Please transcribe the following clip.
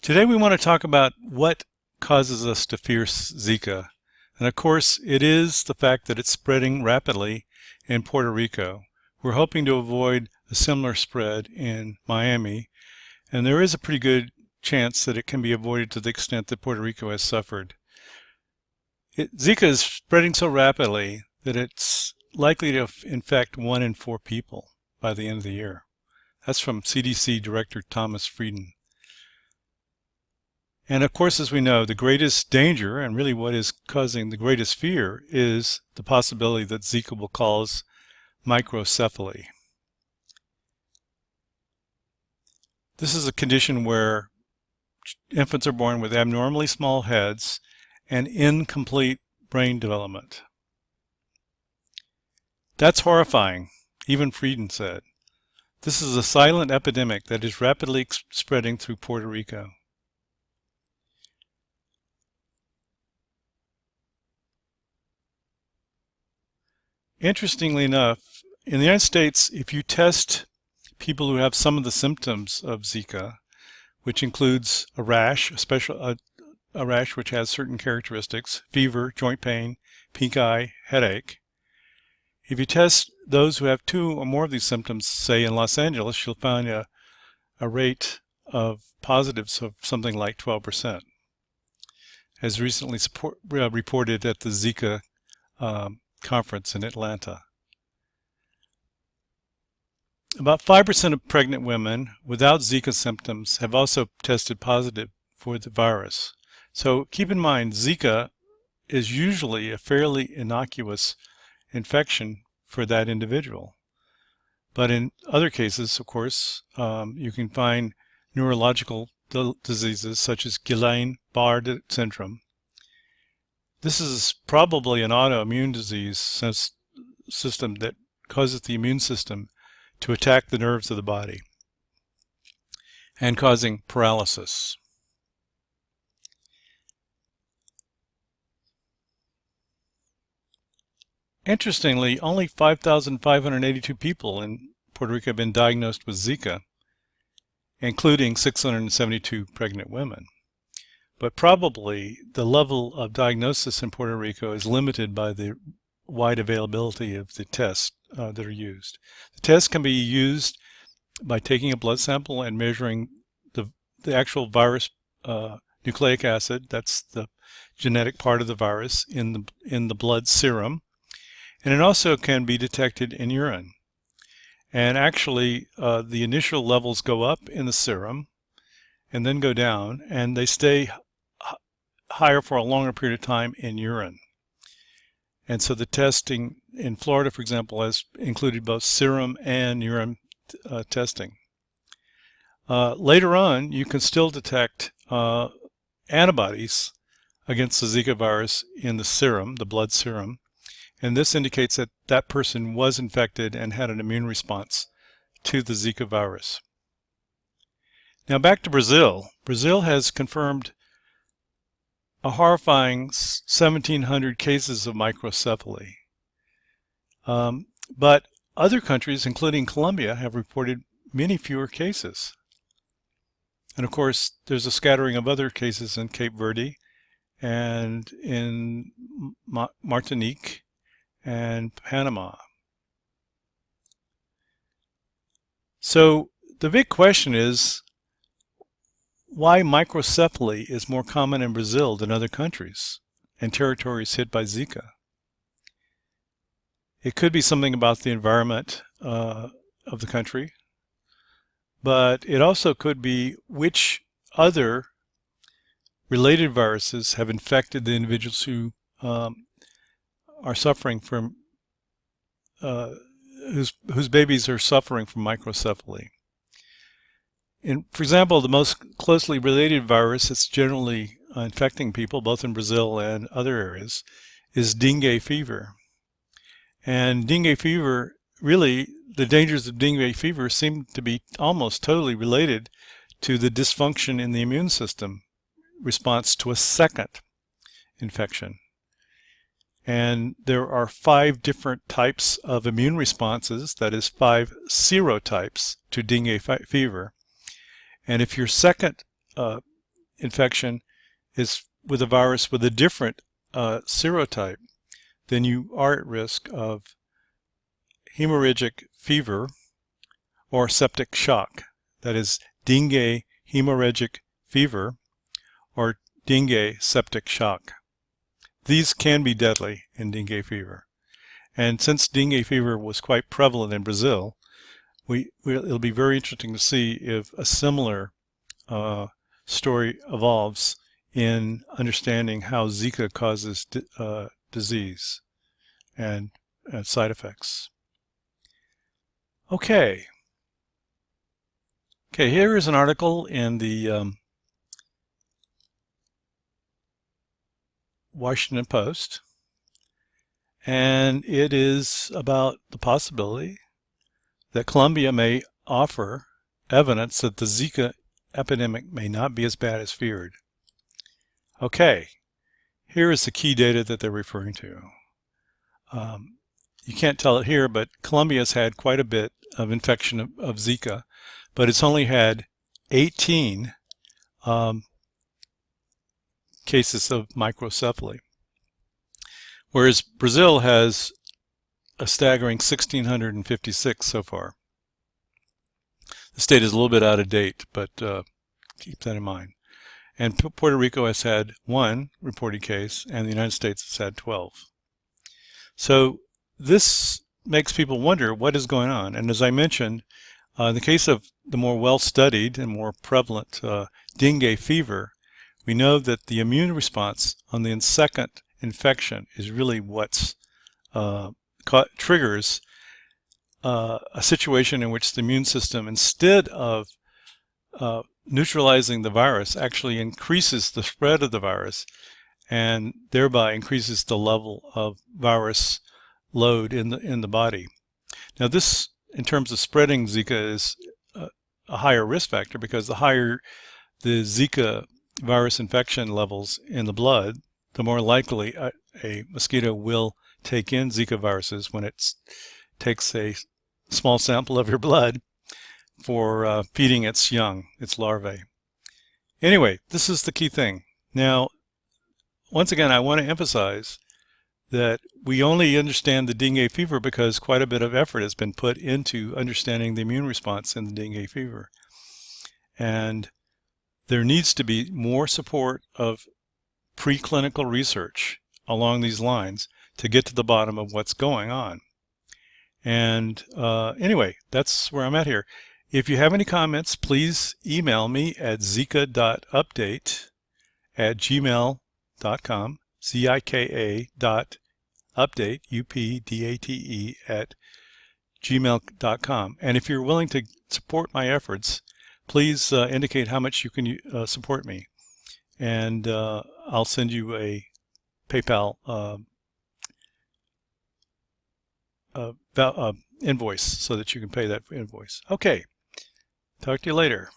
Today we want to talk about what causes us to fear Zika. And of course, it is the fact that it's spreading rapidly in Puerto Rico. We're hoping to avoid a similar spread in Miami, and there is a pretty good chance that it can be avoided to the extent that Puerto Rico has suffered. Zika is spreading so rapidly that it's likely to infect 1 in 4 people by the end of the year. That's from CDC Director Thomas Frieden. And of course, as we know, the greatest danger, and really what is causing the greatest fear, is the possibility that Zika will cause microcephaly. This is a condition where infants are born with abnormally small heads and incomplete brain development. That's horrifying, even Frieden said. This is a silent epidemic that is rapidly spreading through Puerto Rico. Interestingly enough, in the United States, if you test people who have some of the symptoms of Zika, which includes a rash, a rash which has certain characteristics, fever, joint pain, pink eye, headache. If you test those who have 2 or more of these symptoms, say in Los Angeles, you'll find a rate of positives of something like 12%, as recently reported at the Zika conference in Atlanta. About 5% of pregnant women without Zika symptoms have also tested positive for the virus. So keep in mind, Zika is usually a fairly innocuous infection for that individual. But in other cases, of course, you can find neurological diseases such as Guillain-Barré syndrome. This is probably an autoimmune disease system that causes the immune system to attack the nerves of the body and causing paralysis. Interestingly, only 5,582 people in Puerto Rico have been diagnosed with Zika, including 672 pregnant women. But probably the level of diagnosis in Puerto Rico is limited by the wide availability of the tests that are used. The tests can be used by taking a blood sample and measuring the actual virus nucleic acid, that's the genetic part of the virus, in the blood serum. And it also can be detected in urine. And actually, the initial levels go up in the serum and then go down, and they stay higher for a longer period of time in urine. And so the testing in Florida, for example, has included both serum and urine testing. Later on, you can still detect antibodies against the Zika virus in the serum, the blood serum, and this indicates that that person was infected and had an immune response to the Zika virus. Now back to Brazil. Brazil has confirmed a horrifying 1,700 cases of microcephaly. But other countries, including Colombia, have reported many fewer cases. And of course, there's a scattering of other cases in Cape Verde and in Martinique and Panama. So the big question is, why microcephaly is more common in Brazil than other countries and territories hit by Zika? It could be something about the environment of the country, but it also could be which other related viruses have infected the individuals who are suffering from, whose babies are suffering from microcephaly. For example, the most closely related virus that's generally infecting people, both in Brazil and other areas, is dengue fever. And dengue fever, really, the dangers of dengue fever seem to be almost totally related to the dysfunction in the immune system response to a second infection. And there are 5 different types of immune responses, that is 5 serotypes to dengue fever. And if your second infection is with a virus with a different serotype, then you are at risk of hemorrhagic fever or septic shock. That is dengue hemorrhagic fever or dengue septic shock. These can be deadly in dengue fever. And since dengue fever was quite prevalent in Brazil, it'll be very interesting to see if a similar story evolves in understanding how Zika causes disease and side effects. Okay, here is an article in the Washington Post, and it is about the possibility that Colombia may offer evidence that the Zika epidemic may not be as bad as feared. Okay, here is the key data that they're referring to. You can't tell it here, but Colombia's had quite a bit of infection of Zika, but it's only had 18 cases of microcephaly, whereas Brazil has a staggering 1,656 so far. The state is a little bit out of date, but keep that in mind. And Puerto Rico has had 1 reported case, and the United States has had 12. So this makes people wonder what is going on. And as I mentioned, in the case of the more well-studied and more prevalent dengue fever, we know that the immune response on the second infection is really what's triggers a situation in which the immune system, instead of neutralizing the virus, actually increases the spread of the virus and thereby increases the level of virus load in the body. Now this, in terms of spreading Zika, is a higher risk factor, because the higher the Zika virus infection levels in the blood, the more likely a mosquito will take in Zika viruses when it takes a small sample of your blood for feeding its young, its larvae. Anyway, this is the key thing. Now, once again, I want to emphasize that we only understand the dengue fever because quite a bit of effort has been put into understanding the immune response in the dengue fever. And there needs to be more support of preclinical research along these lines to get to the bottom of what's going on. And anyway, that's where I'm at here. If you have any comments, please email me at zika.update@gmail.com, zika.update, update, @gmail.com. And if you're willing to support my efforts, please indicate how much you can support me. And I'll send you a PayPal invoice so that you can pay that invoice. Okay, talk to you later.